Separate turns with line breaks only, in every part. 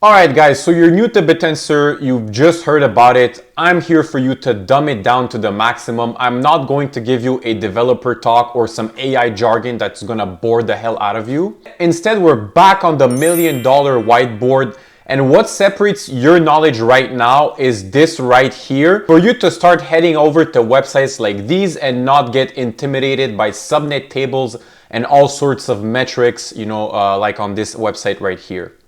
Alright guys, so you're new to Bittensor, you've just heard about it. I'm here for you to dumb it down to the maximum. I'm not going to give you a developer talk or some AI jargon that's gonna bore the hell out of you. Instead, we're back on the $1 million whiteboard, and what separates your knowledge right now is this right here. For you to start heading over to websites like these and not get intimidated by subnet tables and all sorts of metrics, like on this website right here.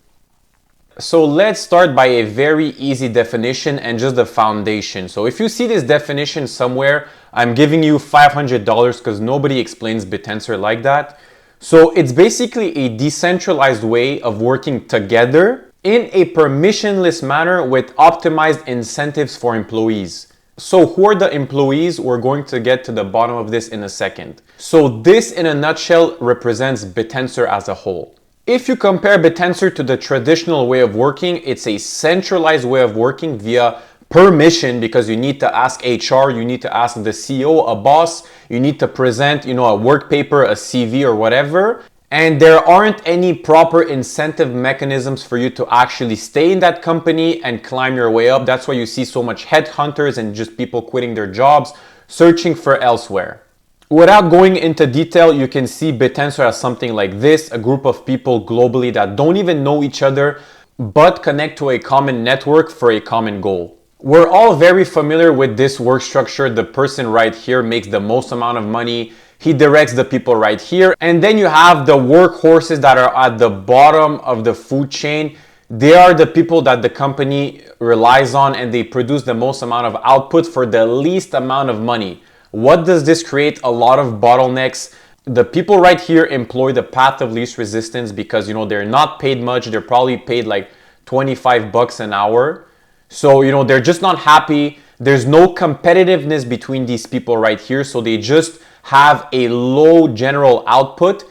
So let's start by a very easy definition and just the foundation. So if you see this definition somewhere, I'm giving you $500 because nobody explains Bittensor like that. So it's basically a decentralized way of working together in a permissionless manner with optimized incentives for employees. So who are the employees? We're going to get to the bottom of this in a second. So this in a nutshell represents Bittensor as a whole. If you compare Bittensor to the traditional way of working, it's a centralized way of working via permission, because you need to ask HR, you need to ask the CEO, a boss, you need to present, a work paper, a CV or whatever. And there aren't any proper incentive mechanisms for you to actually stay in that company and climb your way up. That's why you see so much headhunters and just people quitting their jobs, searching for elsewhere. Without going into detail, you can see Bittensor as something like this, a group of people globally that don't even know each other, but connect to a common network for a common goal. We're all very familiar with this work structure. The person right here makes the most amount of money. He directs the people right here. And then you have the workhorses that are at the bottom of the food chain. They are the people that the company relies on, and they produce the most amount of output for the least amount of money. What does this create? A lot of bottlenecks. The people right here employ the path of least resistance because, they're not paid much. They're probably paid like 25 bucks an hour. So, they're just not happy. There's no competitiveness between these people right here. So they just have a low general output.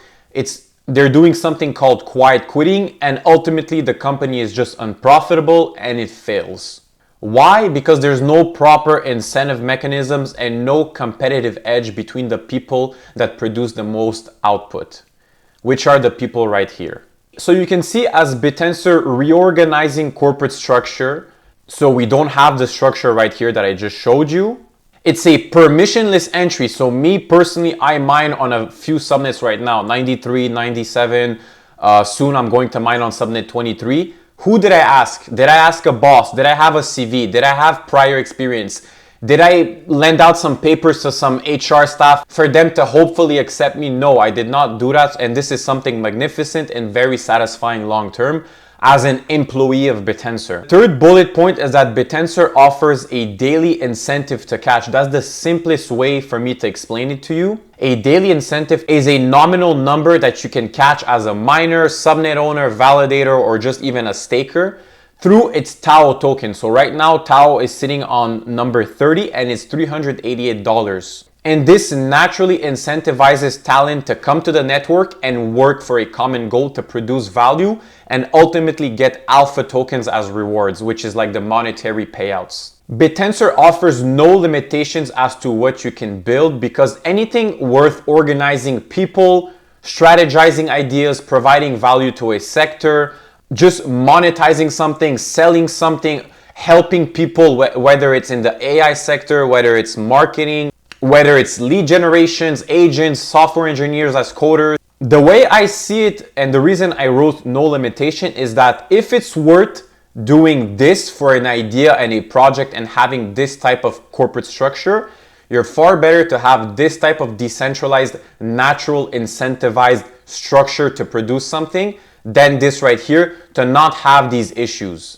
They're doing something called quiet quitting, and ultimately the company is just unprofitable and it fails. Why? Because there's no proper incentive mechanisms and no competitive edge between the people that produce the most output, which are the people right here. So you can see as Bittensor reorganizing corporate structure, so we don't have the structure right here that I just showed you. It's a permissionless entry. So me personally, I mine on a few subnets right now, 93, 97. Soon I'm going to mine on subnet 23. Who did I ask? Did I ask a boss? Did I have a CV? Did I have prior experience? Did I lend out some papers to some HR staff for them to hopefully accept me? No, I did not do that. And this is something magnificent and very satisfying long term as an employee of Bittensor. Third bullet point is that Bittensor offers a daily incentive to catch. That's the simplest way for me to explain it to you. A daily incentive is a nominal number that you can catch as a miner, subnet owner, validator, or just even a staker through its Tao token. So right now, Tao is sitting on number 30 and it's $388. And this naturally incentivizes talent to come to the network and work for a common goal to produce value and ultimately get alpha tokens as rewards, which is like the monetary payouts. Bittensor offers no limitations as to what you can build, because anything worth organizing people, strategizing ideas, providing value to a sector, just monetizing something, selling something, helping people, whether it's in the AI sector, whether it's marketing, whether it's lead generations, agents, software engineers as coders. The way I see it, and the reason I wrote no limitation, is that if it's worth doing this for an idea and a project and having this type of corporate structure, you're far better to have this type of decentralized, natural, incentivized structure to produce something than this right here to not have these issues.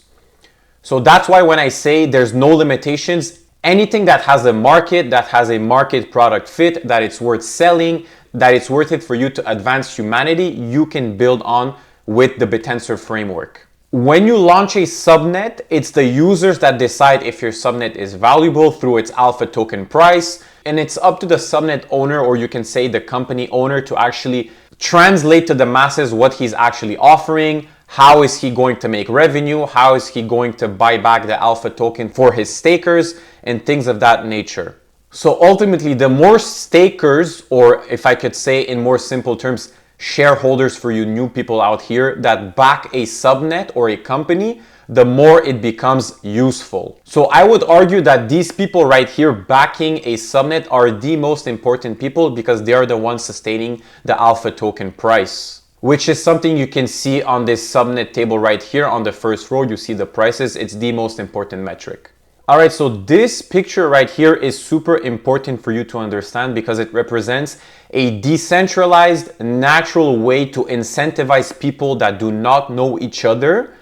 So that's why when I say there's no limitations, anything that has a market, that has a market product fit, that it's worth selling, that it's worth it for you to advance humanity, you can build on with the Bittensor framework. When you launch a subnet, it's the users that decide if your subnet is valuable through its alpha token price. And it's up to the subnet owner, or you can say the company owner, to actually translate to the masses what he's actually offering. How is he going to make revenue? How is he going to buy back the alpha token for his stakers and things of that nature? So ultimately, the more stakers, or if I could say in more simple terms, shareholders, for you new people out here that back a subnet or a company, the more it becomes useful. So I would argue that these people right here backing a subnet are the most important people because they are the ones sustaining the alpha token price, which is something you can see on this subnet table right here. On the first row, you see the prices. It's the most important metric. All right, so this picture right here is super important for you to understand because it represents a decentralized, natural way to incentivize people that do not know each other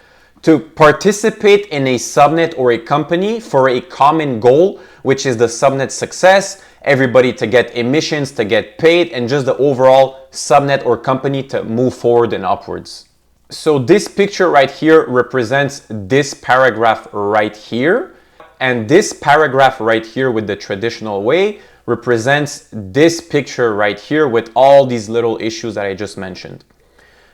to participate in a subnet or a company for a common goal, which is the subnet success, everybody to get emissions, to get paid, and just the overall subnet or company to move forward and upwards. So this picture right here represents this paragraph right here. And this paragraph right here with the traditional way represents this picture right here with all these little issues that I just mentioned.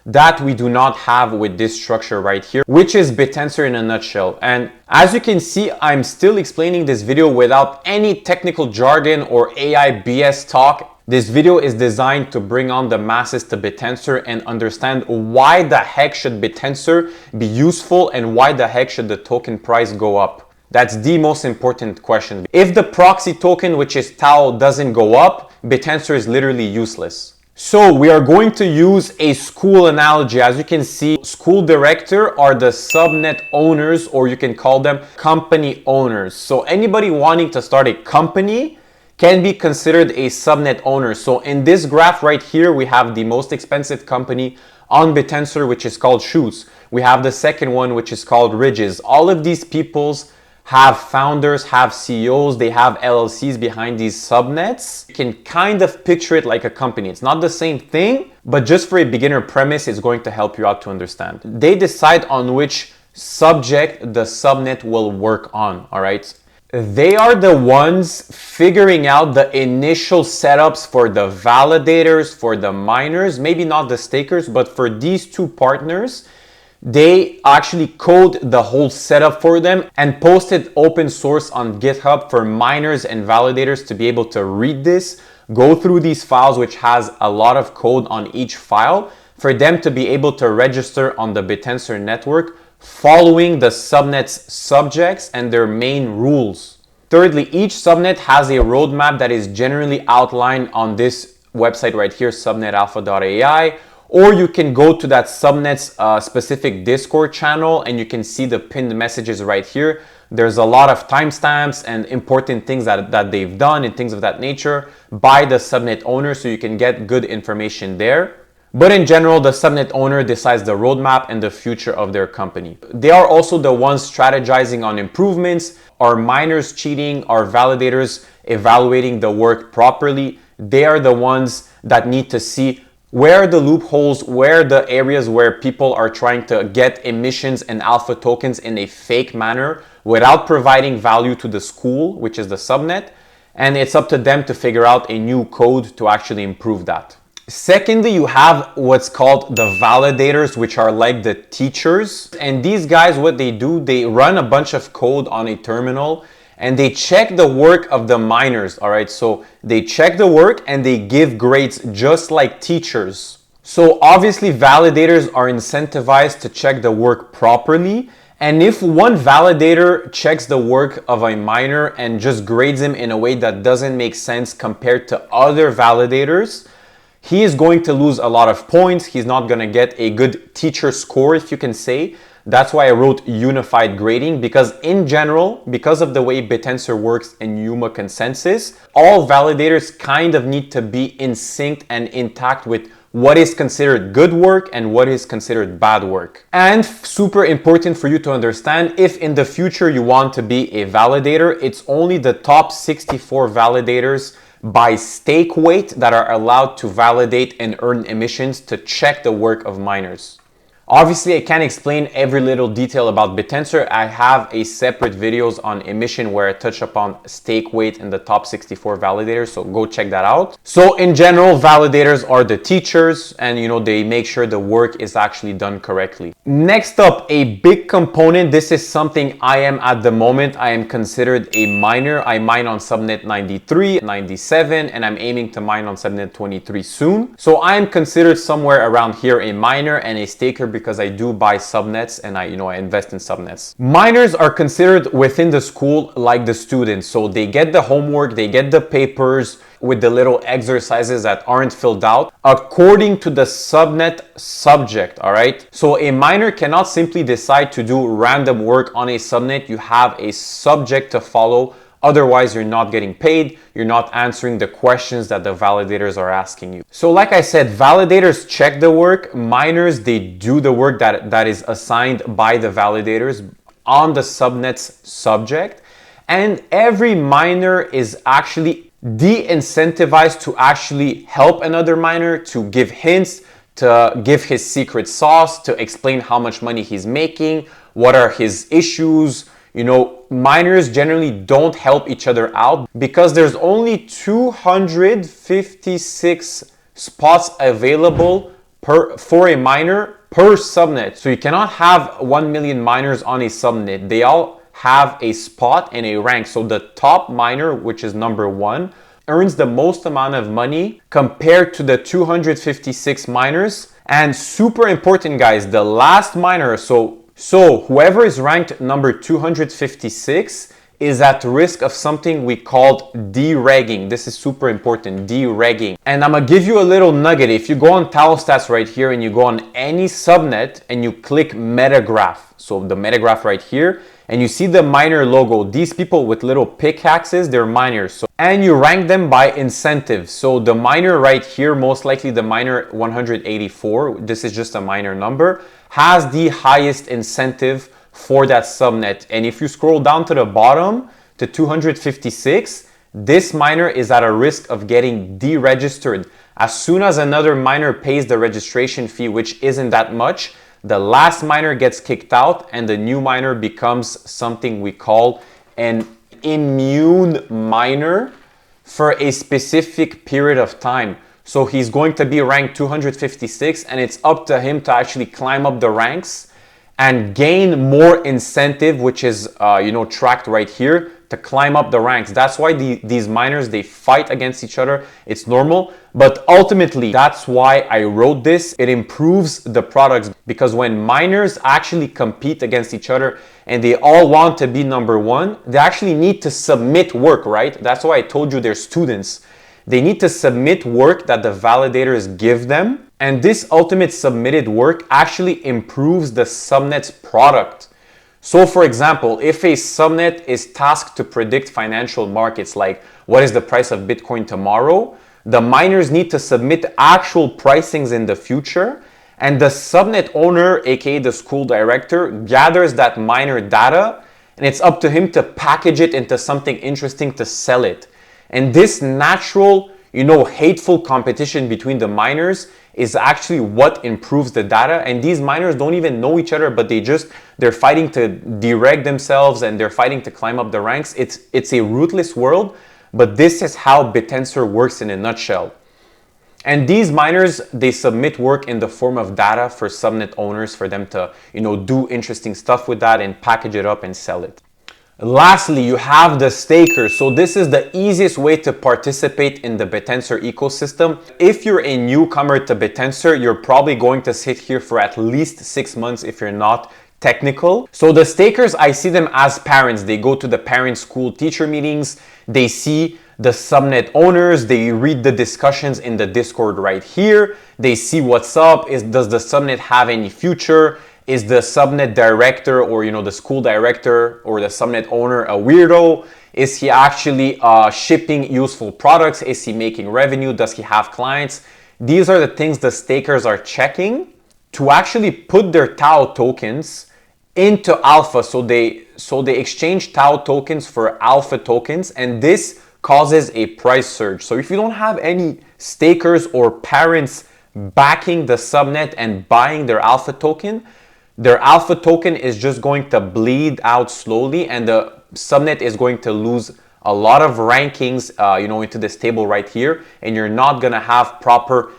That we do not have with this structure right here, which is Bittensor in a nutshell. And as you can see, I'm still explaining this video without any technical jargon or AI BS talk. This video is designed to bring on the masses to Bittensor and understand why the heck should Bittensor be useful and why the heck should the token price go up. That's the most important question. If the proxy token, which is Tao, doesn't go up, Bittensor is literally useless. So we are going to use a school analogy. As you can see, school director are the subnet owners, or you can call them company owners. So anybody wanting to start a company can be considered a subnet owner. So in this graph right here, we have the most expensive company on Bittensor, which is called Shoes. We have the second one, which is called Ridges. All of these peoples have founders, have CEOs, they have LLCs behind these subnets. You can kind of picture it like a company. It's not the same thing, but just for a beginner premise, it's going to help you out to understand. They decide on which subject the subnet will work on, all right? They are the ones figuring out the initial setups for the validators, for the miners, maybe not the stakers, but for these two partners, they actually code the whole setup for them and post it open source on GitHub for miners and validators to be able to read this, go through these files, which has a lot of code on each file, for them to be able to register on the Bittensor network following the subnet's subjects and their main rules. Thirdly, each subnet has a roadmap that is generally outlined on this website right here, subnetalpha.ai. Or you can go to that subnet's specific Discord channel and you can see the pinned messages right here. There's a lot of timestamps and important things that they've done and things of that nature by the subnet owner, so you can get good information there. But in general, the subnet owner decides the roadmap and the future of their company. They are also the ones strategizing on improvements. Are miners cheating? Are validators evaluating the work properly? They are the ones that need to see where are the loopholes, where are the areas where people are trying to get emissions and alpha tokens in a fake manner without providing value to the school, which is the subnet. And it's up to them to figure out a new code to actually improve that. Secondly, you have what's called the validators, which are like the teachers. And these guys, what they do, they run a bunch of code on a terminal and they check the work of the miners, all right? So they check the work and they give grades just like teachers. So obviously validators are incentivized to check the work properly. And if one validator checks the work of a miner and just grades him in a way that doesn't make sense compared to other validators, he is going to lose a lot of points. He's not going to get a good teacher score, if you can say. That's why I wrote unified grading, because in general, because of the way Bittensor works in UMA consensus, all validators kind of need to be in sync and intact with what is considered good work and what is considered bad work. And super important for you to understand, if in the future you want to be a validator, it's only the top 64 validators by stake weight that are allowed to validate and earn emissions to check the work of miners. Obviously, I can't explain every little detail about Bittensor. I have a separate videos on emission where I touch upon stake weight and the top 64 validators, so go check that out. So in general, validators are the teachers, and they make sure the work is actually done correctly. Next up, a big component. This is something I am at the moment. I am considered a miner. I mine on Subnet 93, 97, and I'm aiming to mine on Subnet 23 soon. So I am considered somewhere around here a miner and a staker, because I do buy subnets and I invest in subnets. Miners are considered within the school like the students. So they get the homework, they get the papers with the little exercises that aren't filled out according to the subnet subject, all right? So a miner cannot simply decide to do random work on a subnet. You have a subject to follow. Otherwise, you're not getting paid. You're not answering the questions that the validators are asking you. So like I said, validators check the work. Miners, they do the work that is assigned by the validators on the subnet's subject. And every miner is actually de-incentivized to actually help another miner, to give hints, to give his secret sauce, to explain how much money he's making, what are his issues. Miners generally don't help each other out because there's only 256 spots available for a miner per subnet. So you cannot have 1 million miners on a subnet. They all have a spot and a rank. So the top miner, which is number 1, earns the most amount of money compared to the 256 miners. And super important, guys, the last miner, so whoever is ranked number 256 is at risk of something we called deregging. This is super important, deregging. And I'm gonna give you a little nugget. If you go on TaoStats right here and you go on any subnet and you click metagraph, so the metagraph right here, and you see the miner logo, these people with little pickaxes, they're miners. And you rank them by incentive. So the miner right here, most likely the miner 184, this is just a miner number, has the highest incentive for that subnet. And if you scroll down to the bottom to 256, this miner is at a risk of getting deregistered. As soon as another miner pays the registration fee, which isn't that much, the last miner gets kicked out and the new miner becomes something we call an immune miner for a specific period of time. So he's going to be ranked 256 and it's up to him to actually climb up the ranks and gain more incentive, which is tracked right here, to climb up the ranks. That's why these miners, they fight against each other. It's normal, but ultimately that's why I wrote this. It improves the products, because when miners actually compete against each other and they all want to be number 1, they actually need to submit work, right? That's why I told you they're students. They need to submit work that the validators give them. And this ultimate submitted work actually improves the subnet's product. So for example, if a subnet is tasked to predict financial markets, like what is the price of Bitcoin tomorrow, the miners need to submit actual pricings in the future. And the subnet owner, aka the school director, gathers that miner data, and it's up to him to package it into something interesting to sell it. And this natural, hateful competition between the miners is actually what improves the data. And these miners don't even know each other, but they're fighting to dereg themselves and they're fighting to climb up the ranks. It's a ruthless world, but this is how Bittensor works in a nutshell. And these miners, they submit work in the form of data for subnet owners for them to, do interesting stuff with that and package it up and sell it. Lastly, you have the stakers. So this is the easiest way to participate in the Bittensor ecosystem. If you're a newcomer to Bittensor, you're probably going to sit here for at least 6 months if you're not technical. So the stakers, I see them as parents. They go to the parent school teacher meetings. They see the subnet owners. They read the discussions in the Discord right here. They see what's up. Does the subnet have any future? Is the subnet director or the school director or the subnet owner a weirdo? Is he actually shipping useful products? Is he making revenue? Does he have clients? These are the things the stakers are checking to actually put their Tao tokens into alpha. So they exchange Tao tokens for alpha tokens, and this causes a price surge. So if you don't have any stakers or parents backing the subnet and buying their alpha token, their alpha token is just going to bleed out slowly, and the subnet is going to lose a lot of rankings, into this table right here, and you're not gonna have proper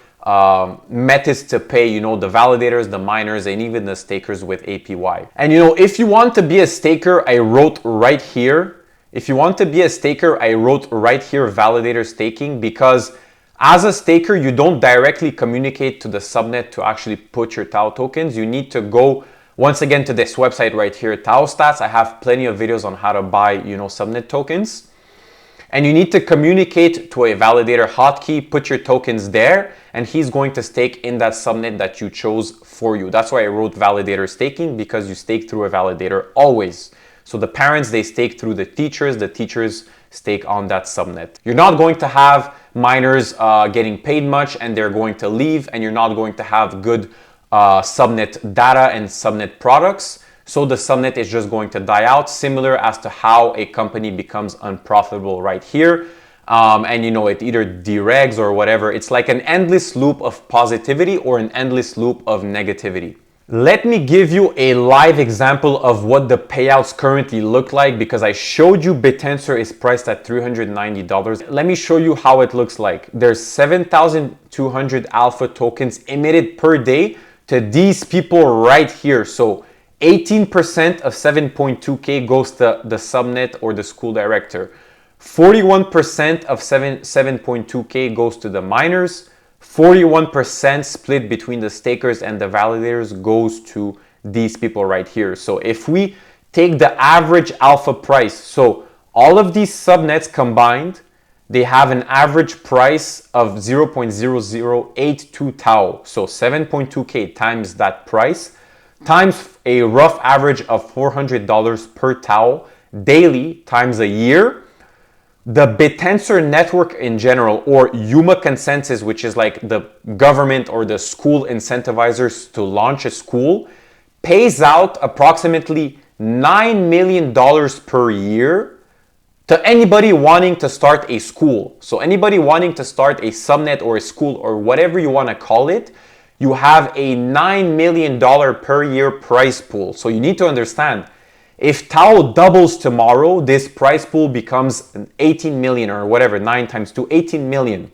methods to pay, the validators, the miners, and even the stakers with APY. And if you want to be a staker, I wrote right here. If you want to be a staker, I wrote right here validator staking, because as a staker, you don't directly communicate to the subnet to actually put your Tao tokens. You need to go once again to this website right here, TaoStats. I have plenty of videos on how to buy, subnet tokens. And you need to communicate to a validator hotkey, put your tokens there, and he's going to stake in that subnet that you chose for you. That's why I wrote validator staking, because you stake through a validator always. So the parents, they stake through the teachers stake on that subnet. You're not going to have miners getting paid much and they're going to leave, and you're not going to have good subnet data and subnet products. So the subnet is just going to die out, similar as to how a company becomes unprofitable right here. And it either deregs or whatever. It's like an endless loop of positivity or an endless loop of negativity. Let me give you a live example of what the payouts currently look like, because I showed you Bittensor is priced at $390. Let me show you how it looks like. There's 7,200 alpha tokens emitted per day to these people right here. So 18% of 7.2K goes to the subnet or the school director. 41% of 7.2K goes to the miners. 41% split between the stakers and the validators goes to these people right here. So if we take the average alpha price, so all of these subnets combined, they have an average price of 0.0082 Tao. So 7.2K times that price, times a rough average of $400 per Tao daily, times a year. The Bittensor network in general, or Yuma consensus, which is like the government or the school incentivizers to launch a school, pays out approximately $9 million per year to anybody wanting to start a school. So anybody wanting to start a subnet or a school or whatever you want to call it, you have a $9 million per year prize pool. So you need to understand, if Tao doubles tomorrow, this prize pool becomes 18 million or whatever, 9 times 2, 18 million.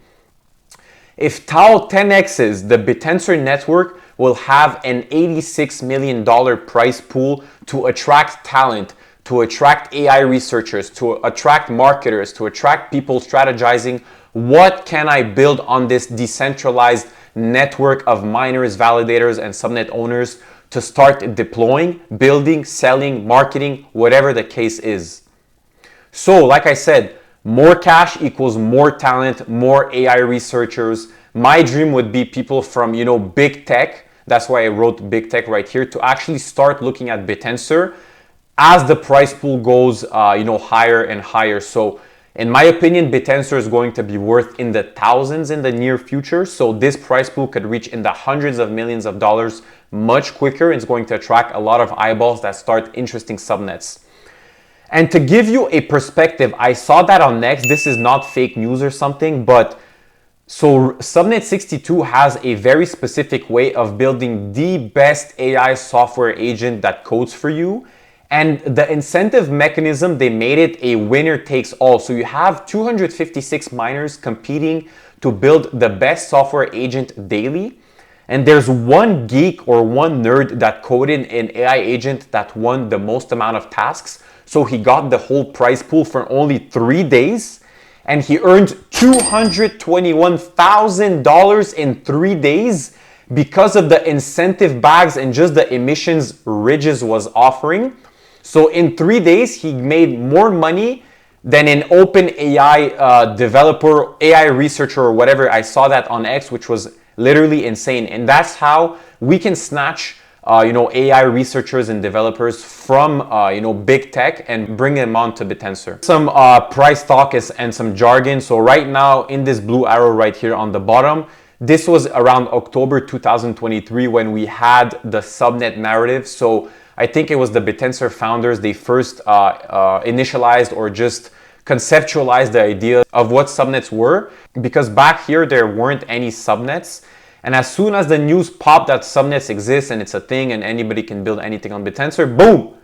If Tao 10x's, the Bittensor network will have an $86 million prize pool to attract talent, to attract AI researchers, to attract marketers, to attract people strategizing, what can I build on this decentralized network of miners, validators, and subnet owners to start deploying, building, selling, marketing, whatever the case is. So like I said, more cash equals more talent, more AI researchers. My dream would be people from, big tech. That's why I wrote big tech right here, to actually start looking at Bittensor as the price pool goes, higher and higher. So in my opinion, Bittensor is going to be worth in the thousands in the near future. So this price pool could reach in the hundreds of millions of dollars much quicker. It's going to attract a lot of eyeballs that start interesting subnets. And to give you a perspective, I saw that on Next. This is not fake news or something, but so Subnet 62 has a very specific way of building the best AI software agent that codes for you. And the incentive mechanism, they made it a winner takes all. So you have 256 miners competing to build the best software agent daily. And there's one geek or one nerd that coded an AI agent that won the most amount of tasks. So he got the whole prize pool for only 3 days. And he earned $221,000 in 3 days because of the incentive bags and just the emissions Ridges was offering. So in 3 days, he made more money than an open AI developer, AI researcher, or whatever. I saw that on X, which was literally insane. And that's how we can snatch, AI researchers and developers from, big tech and bring them on to Bittensor. Some price talk and some jargon. So right now in this blue arrow right here on the bottom, this was around October 2023 when we had the subnet narrative. So I think it was the Bittensor founders, they first initialized or just conceptualized the idea of what subnets were, because back here there weren't any subnets. And as soon as the news popped that subnets exist and it's a thing and anybody can build anything on Bittensor, boom!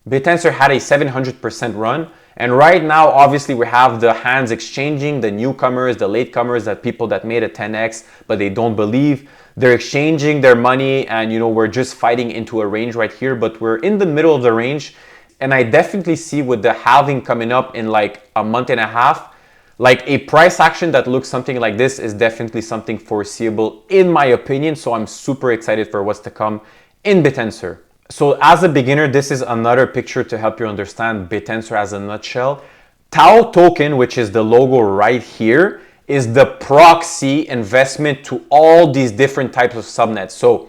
Bittensor had a 700% run. And right now, obviously, we have the hands exchanging, the newcomers, the latecomers, that people that made a 10x, but they don't believe. They're exchanging their money and, you know, we're just fighting into a range right here, but we're in the middle of the range. And I definitely see with the halving coming up in like a month and a half, like a price action that looks something like this is definitely something foreseeable in my opinion. So I'm super excited for what's to come in Bittensor. So as a beginner, this is another picture to help you understand Bittensor as a nutshell. Tao token, which is the logo right here, is the proxy investment to all these different types of subnets. So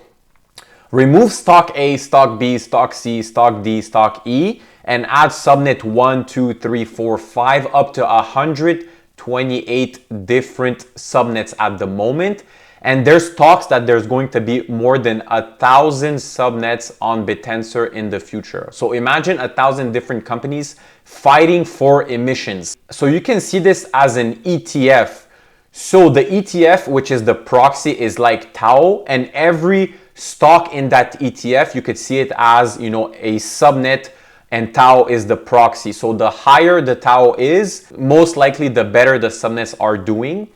remove stock A, stock B, stock C, stock D, stock E, and add subnet 1, 2, 3, 4, 5, up to 128 different subnets at the moment. And there's talks that there's going to be more than 1,000 subnets on Bittensor in the future. So imagine 1,000 different companies fighting for emissions. So you can see this as an ETF. So the ETF, which is the proxy, is like Tao, and every stock in that ETF, you could see it as, you know, a subnet, and Tao is the proxy. So the higher the Tao is, most likely the better the subnets are doing.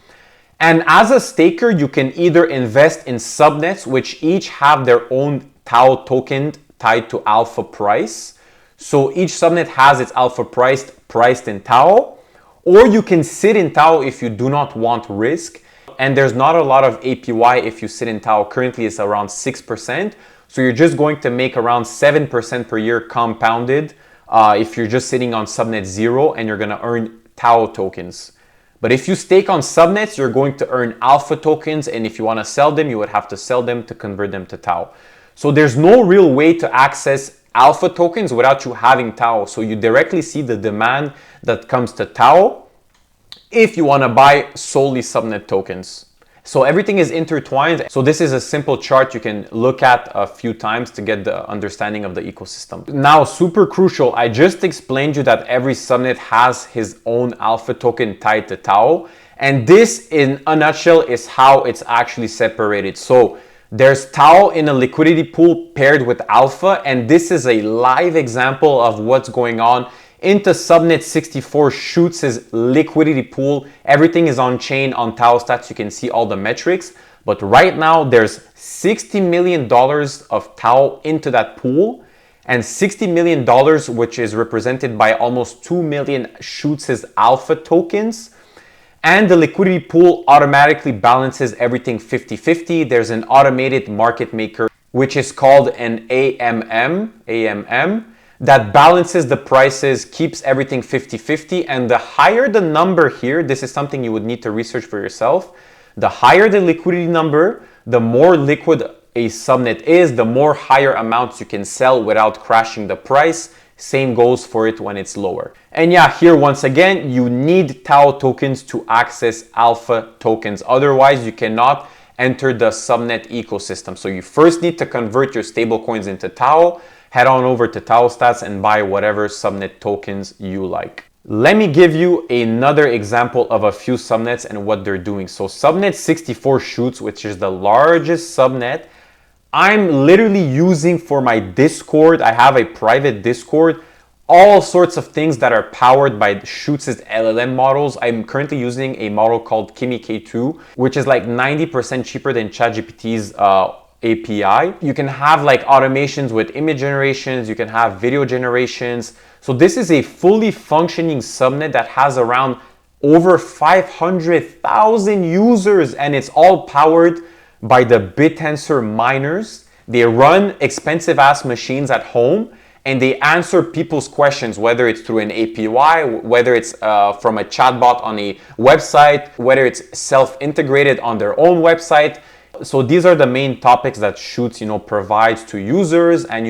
And as a staker, you can either invest in subnets, which each have their own Tao token tied to alpha price. So each subnet has its alpha price priced in Tao. Or you can sit in Tao if you do not want risk. And there's not a lot of APY if you sit in Tao. Currently, it's around 6%. So you're just going to make around 7% per year compounded if you're just sitting on subnet 0 and you're going to earn Tao tokens. But if you stake on subnets, you're going to earn alpha tokens. And if you want to sell them, you would have to sell them to convert them to Tao. So there's no real way to access alpha tokens without you having Tao. So you directly see the demand that comes to Tao if you want to buy solely subnet tokens. So everything is intertwined. So this is a simple chart you can look at a few times to get the understanding of the ecosystem. Now, super crucial, I just explained you that every subnet has his own alpha token tied to Tao. And this, in a nutshell, is how it's actually separated. So there's Tao in a liquidity pool paired with alpha. And this is a live example of what's going on into Subnet 64 shoots his liquidity pool. Everything is on chain on TaoStats. You can see all the metrics. But right now there's $60 million of Tao into that pool, and $60 million, which is represented by almost 2 million shoots his alpha tokens. And the liquidity pool automatically balances everything 50-50. There's an automated market maker, which is called an AMM, that balances the prices, keeps everything 50-50. And the higher the number here, this is something you would need to research for yourself. The higher the liquidity number, the more liquid a subnet is, the more higher amounts you can sell without crashing the price. Same goes for it when it's lower. And yeah, here once again, you need Tao tokens to access alpha tokens. Otherwise, you cannot enter the subnet ecosystem. So you first need to convert your stablecoins into Tao. Head on over to TaoStats and buy whatever subnet tokens you like. Let me give you another example of a few subnets and what they're doing. So Subnet 64 shoots, which is the largest subnet, I'm literally using for my Discord. I have a private Discord, all sorts of things that are powered by Shoots' LLM models. I'm currently using a model called Kimi K2, which is like 90% cheaper than ChatGPT's API. You can have like automations with image generations, you can have video generations. So this is a fully functioning subnet that has around over 500,000 users, and it's all powered by the Bittensor miners. They run expensive ass machines at home and they answer people's questions, whether it's through an API, whether it's from a chatbot on a website, whether it's self-integrated on their own website. So these are the main topics that Shoots, provides to users. And,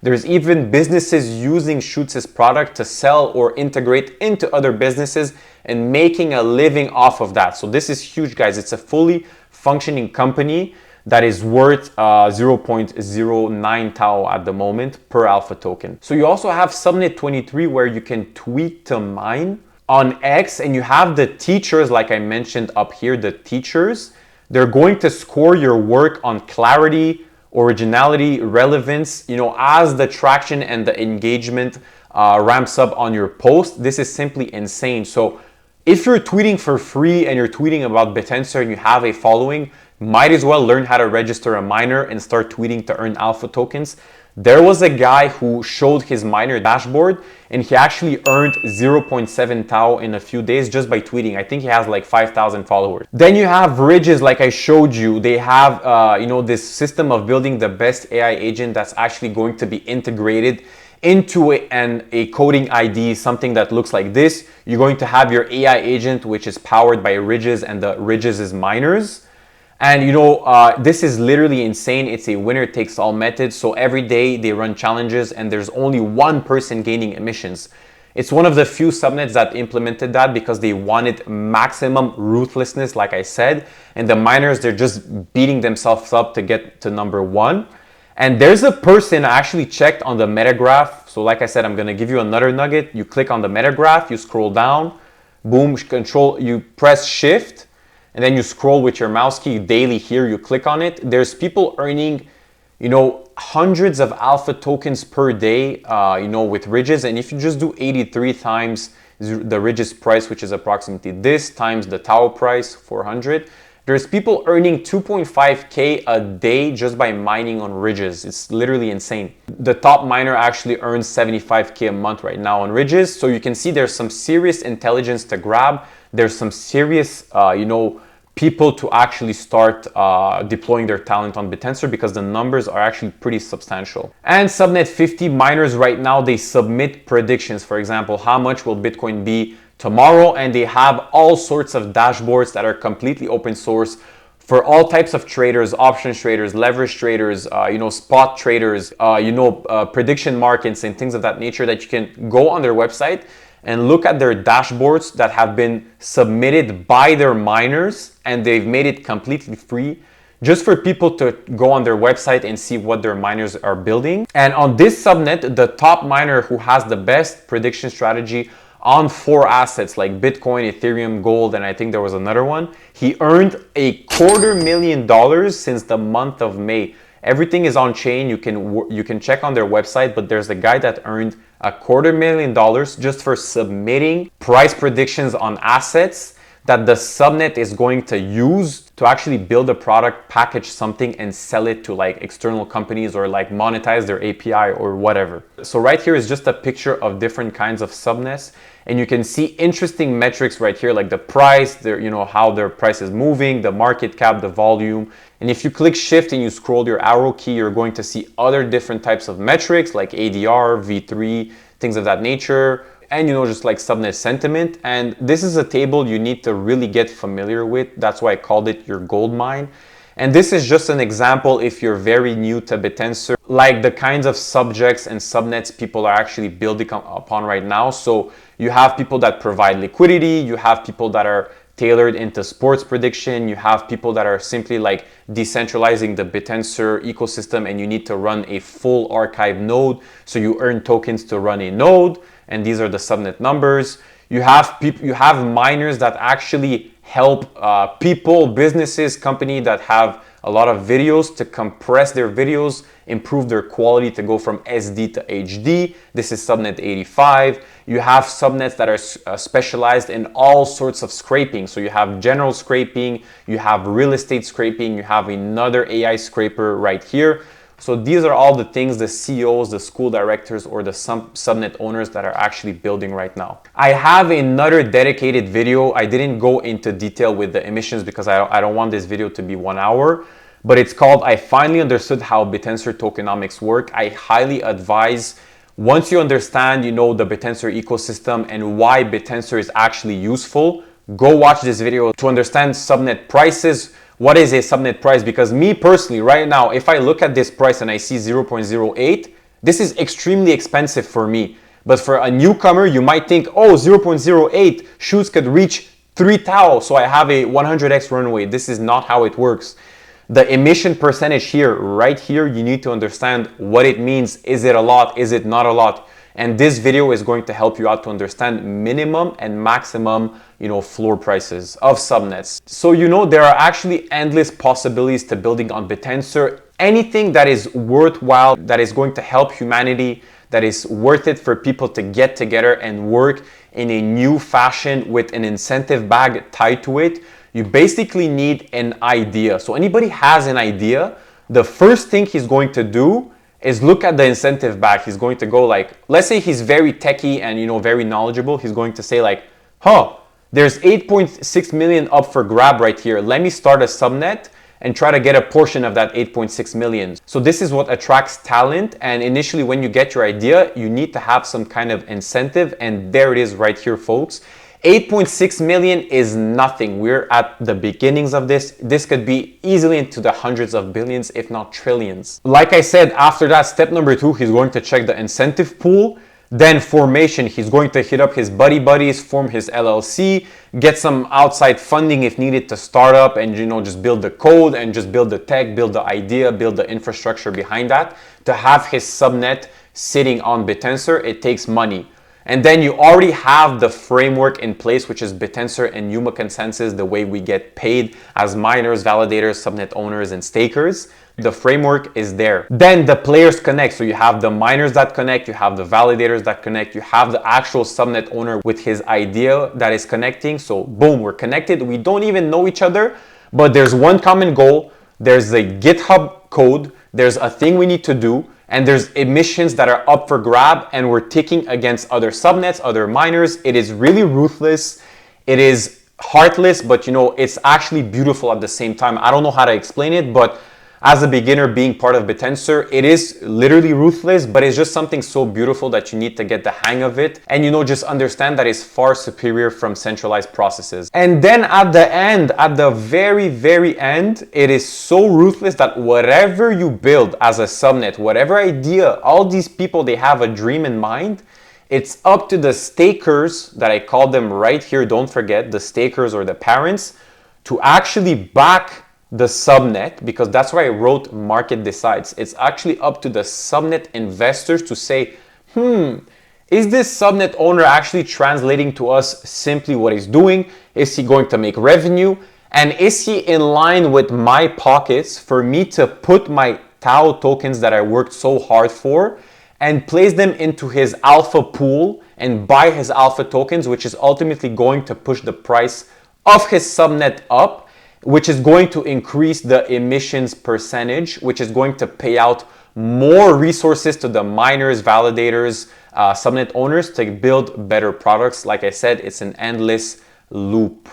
there's even businesses using Shoots' product to sell or integrate into other businesses and making a living off of that. So this is huge, guys. It's a fully functioning company that is worth 0.09 Tao at the moment per alpha token. So you also have Subnet 23, where you can tweet to mine on X, and you have the teachers, like I mentioned up here, the teachers. They're going to score your work on clarity, originality, relevance. You know, as the traction and the engagement ramps up on your post, this is simply insane. So if you're tweeting for free and you're tweeting about Bittensor and you have a following, might as well learn how to register a miner and start tweeting to earn alpha tokens. There was a guy who showed his miner dashboard and he actually earned 0.7 Tao in a few days just by tweeting. I think he has like 5,000 followers. Then you have Ridges, like I showed you. They have, you know, this system of building the best AI agent that's actually going to be integrated into a coding ID, something that looks like this. You're going to have your AI agent, which is powered by Ridges and the Ridges' miners. And you know, this is literally insane. It's a winner takes all method. So every day they run challenges and there's only one person gaining emissions. It's one of the few subnets that implemented that because they wanted maximum ruthlessness, like I said. And the miners, they're just beating themselves up to get to number one. And there's a person, I actually checked on the metagraph. So like I said, I'm gonna give you another nugget. You click on the metagraph, you scroll down, boom, you press shift, and then you scroll with your mouse key daily here, you click on it. There's people earning, you know, hundreds of alpha tokens per day, you know, with Ridges. And if you just do 83 times the Ridges price, which is approximately this, times the Tao price, 400, there's people earning 2.5K a day just by mining on Ridges. It's literally insane. The top miner actually earns 75K a month right now on Ridges. So you can see there's some serious intelligence to grab. There's some serious, you know, people to actually start deploying their talent on Bittensor because the numbers are actually pretty substantial. And Subnet 50 miners right now, they submit predictions. For example, how much will Bitcoin be tomorrow? And they have all sorts of dashboards that are completely open source for all types of traders, options traders, leverage traders, you know, spot traders, you know, prediction markets and things of that nature that you can go on their website and look at their dashboards that have been submitted by their miners, and they've made it completely free just for people to go on their website and see what their miners are building. And on this subnet, the top miner who has the best prediction strategy on 4 assets like Bitcoin, Ethereum, gold, and I think there was another one, he earned $250,000 since the month of May. Everything is on chain. You can check on their website, but there's a guy that earned $250,000 just for submitting price predictions on assets that the subnet is going to use to actually build a product, package something, and sell it to like external companies or like monetize their API or whatever. So right here is just a picture of different kinds of subnets, and you can see interesting metrics right here, like the price, their, you know, how their price is moving, the market cap, the volume. And if you click shift and you scroll your arrow key, you're going to see other different types of metrics like ADR, V3, things of that nature. And you know, just like subnet sentiment. And this is a table you need to really get familiar with. That's why I called it your gold mine. And this is just an example if you're very new to Bittensor, like the kinds of subjects and subnets people are actually building upon right now. So you have people that provide liquidity, you have people that are tailored into sports prediction, you have people that are simply like decentralizing the Bittensor ecosystem and you need to run a full archive node. So you earn tokens to run a node. And these are the subnet numbers. You have people, you have miners that actually help people, businesses, companies that have a lot of videos to compress their videos, improve their quality to go from SD to HD. This is Subnet 85. You have subnets that are specialized in all sorts of scraping. So you have general scraping, you have real estate scraping, you have another AI scraper right here. So these are all the things the CEOs, the school directors, or the subnet owners that are actually building right now. I have another dedicated video. I didn't go into detail with the emissions because I don't want this video to be 1 hour, but it's called I Finally Understood How Bittensor Tokenomics Work. I highly advise, once you understand, you know, the Bittensor ecosystem and why Bittensor is actually useful, go watch this video to understand subnet prices. What is a subnet price? Because me personally, right now, if I look at this price and I see 0.08, this is extremely expensive for me. But for a newcomer, you might think, oh, 0.08 shoots could reach 3 Tao, so I have a 100x runway. This is not how it works. The emission percentage here, right here, you need to understand what it means. Is it a lot? Is it not a lot? And this video is going to help you out to understand minimum and maximum, floor prices of subnets. So, there are actually endless possibilities to building on Bittensor. Anything that is worthwhile, that is going to help humanity, that is worth it for people to get together and work in a new fashion with an incentive bag tied to it, you basically need an idea. So anybody has an idea, the first thing he's going to do is look at the incentive bag. He's going to go like, let's say he's very techie and very knowledgeable. He's going to say like, there's 8.6 million up for grab right here. Let me start a subnet and try to get a portion of that 8.6 million. So this is what attracts talent. And initially when you get your idea, you need to have some kind of incentive. And there it is right here, folks. 8.6 million is nothing. We're at the beginnings of this. This could be easily into the hundreds of billions, if not trillions. Like I said, after that, step number 2, he's going to check the incentive pool. Then formation, he's going to hit up his buddies, form his LLC, get some outside funding if needed to start up and just build the code and just build the tech, build the idea, build the infrastructure behind that. To have his subnet sitting on Bittensor, it takes money. And then you already have the framework in place, which is Bittensor and Yuma consensus, the way we get paid as miners, validators, subnet owners, and stakers. The framework is there. Then the players connect. So you have the miners that connect, you have the validators that connect, you have the actual subnet owner with his idea that is connecting. So boom, we're connected. We don't even know each other, but there's one common goal. There's a GitHub code. There's a thing we need to do. And there's emissions that are up for grab, and we're ticking against other subnets, other miners. It is really ruthless. It is heartless, but it's actually beautiful at the same time. I don't know how to explain it, but as a beginner being part of Bittensor, it is literally ruthless, but it's just something so beautiful that you need to get the hang of it. And just understand that it's far superior from centralized processes. And then at the end, at the very, very end, it is so ruthless that whatever you build as a subnet, whatever idea, all these people, they have a dream in mind. It's up to the stakers, that I call them right here, don't forget, the stakers or the parents, to actually back the subnet, because that's why I wrote market decides. It's actually up to the subnet investors to say, is this subnet owner actually translating to us simply what he's doing? Is he going to make revenue? And is he in line with my pockets for me to put my Tao tokens that I worked so hard for and place them into his alpha pool and buy his alpha tokens, which is ultimately going to push the price of his subnet up, which is going to increase the emissions percentage, which is going to pay out more resources to the miners, validators, subnet owners to build better products. Like I said, it's an endless loop.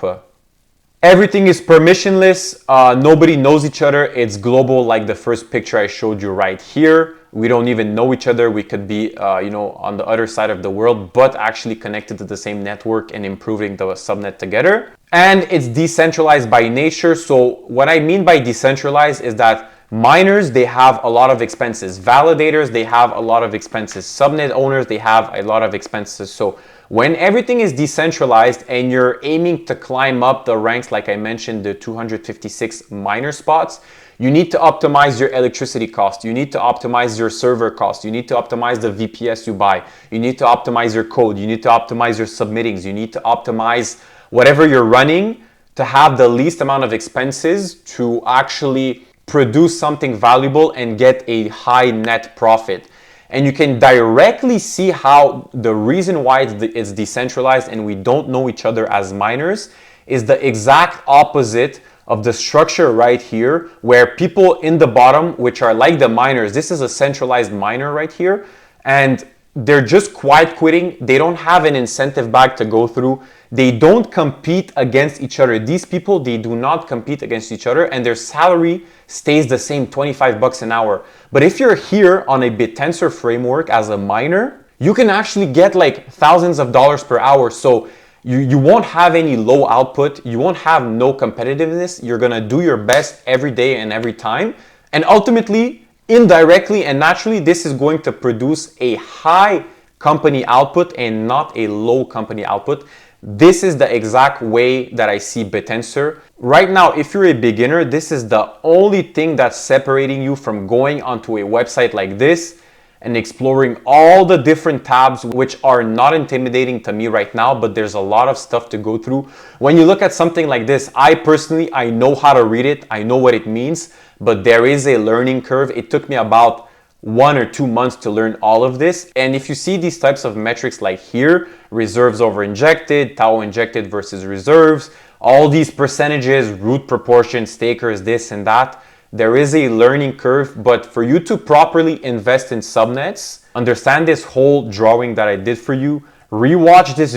Everything is permissionless. Nobody knows each other. It's global, like the first picture I showed you right here. We don't even know each other. We could be, on the other side of the world, but actually connected to the same network and improving the subnet together. And it's decentralized by nature. So what I mean by decentralized is that miners, they have a lot of expenses. Validators, they have a lot of expenses. Subnet owners, they have a lot of expenses. So when everything is decentralized and you're aiming to climb up the ranks, like I mentioned, the 256 miner spots, you need to optimize your electricity cost. You need to optimize your server cost. You need to optimize the VPS you buy. You need to optimize your code. You need to optimize your submittings. You need to optimize whatever you're running to have the least amount of expenses to actually produce something valuable and get a high net profit. And you can directly see how the reason why it's decentralized and we don't know each other as miners is the exact opposite of the structure right here, where people in the bottom, which are like the miners, this is a centralized miner right here, and they're just quiet quitting. They don't have an incentive bag to go through. They don't compete against each other. These people, they do not compete against each other, and their salary stays the same, 25 bucks an hour. But if you're here on a Bittensor framework as a miner, you can actually get like thousands of dollars per hour. So you won't have any low output. You won't have no competitiveness. You're gonna do your best every day and every time. And ultimately, indirectly and naturally, this is going to produce a high company output and not a low company output. This is the exact way that I see Bittensor. Right now, if you're a beginner, this is the only thing that's separating you from going onto a website like this and exploring all the different tabs, which are not intimidating to me right now, but there's a lot of stuff to go through. When you look at something like this, I know how to read it, I know what it means, but there is a learning curve. It took me about 1 or 2 months to learn all of this. And if you see these types of metrics like here, reserves over injected, Tao injected versus reserves, all these percentages, root proportion, stakers, this and that, there is a learning curve. But for you to properly invest in subnets, understand this whole drawing that I did for you, rewatch this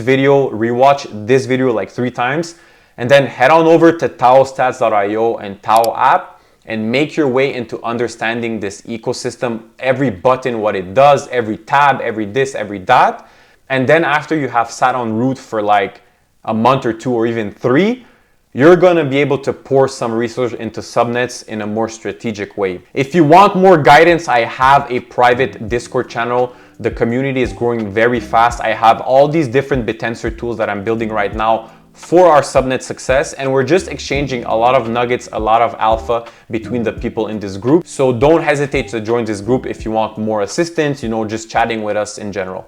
video like 3 times, and then head on over to TaoStats.io and Tao app and make your way into understanding this ecosystem, every button, what it does, every tab, every this, every that. And then after you have sat on root for like a month or 2 or even 3, you're gonna be able to pour some research into subnets in a more strategic way. If you want more guidance, I have a private Discord channel. The community is growing very fast. I have all these different Bittensor tools that I'm building right now for our subnet success, and we're just exchanging a lot of nuggets, a lot of alpha between the people in this group. So don't hesitate to join this group if you want more assistance, just chatting with us in general.